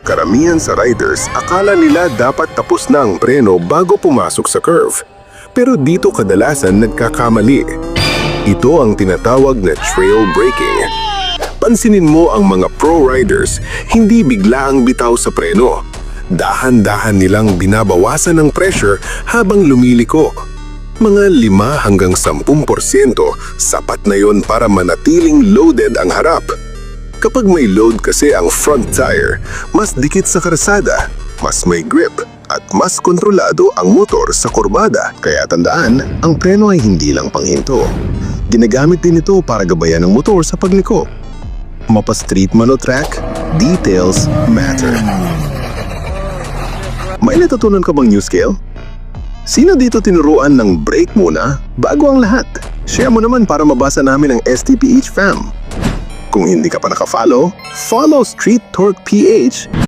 Karamihan sa riders akala nila dapat tapos na ang preno bago pumasok sa curve. Pero dito kadalasan nagkakamali. Ito ang tinatawag na trail braking. Pansinin mo ang mga pro riders, hindi bigla ang bitaw sa preno. Dahan-dahan nilang binabawasan ng pressure habang lumiliko. Mga 5 hanggang 10% sapat na yon para manatiling loaded ang harap. Kapag may load kasi ang front tire, mas dikit sa karsada, mas may grip, at mas kontrolado ang motor sa kurbada. Kaya tandaan, ang preno ay hindi lang panghinto. Ginagamit din ito para gabayan ang motor sa pagliko. Mapa-street man o track, details matter. May natutunan ka bang new skill? Sino dito tinuruan ng brake muna bago ang lahat? Share mo naman para mabasa namin ang STPH fam. Kung hindi ka pa nakafollow, follow Street Torque PH